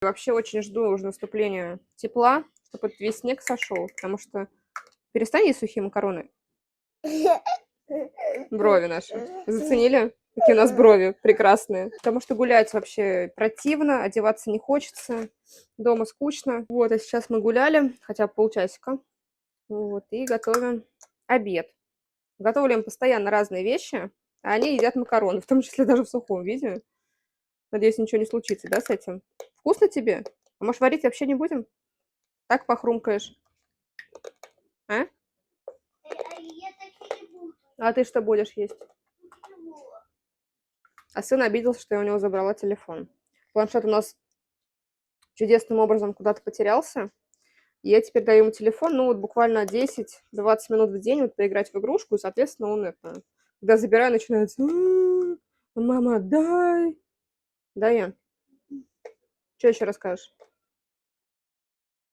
Вообще очень жду уже наступления тепла, чтобы этот весь снег сошел, потому что перестань есть сухие макароны. Брови наши. Заценили? Какие у нас брови прекрасные. Потому что гулять вообще противно, одеваться не хочется, дома скучно. Вот, а сейчас мы гуляли, хотя бы полчасика. Вот, и готовим обед. Готовим постоянно разные вещи, а они едят макароны, в том числе даже в сухом виде. Надеюсь, ничего не случится, да, с этим? Вкусно тебе? А может, варить вообще не будем? Так похрумкаешь. А? А ты что будешь есть? А сын обиделся, что я у него забрала телефон. Планшет у нас чудесным образом куда-то потерялся. И я теперь даю ему телефон, ну вот буквально 10-20 минут в день вот поиграть в игрушку, и, соответственно, он это... Когда забираю, начинается... Мама, дай! Да, я? Что еще расскажешь?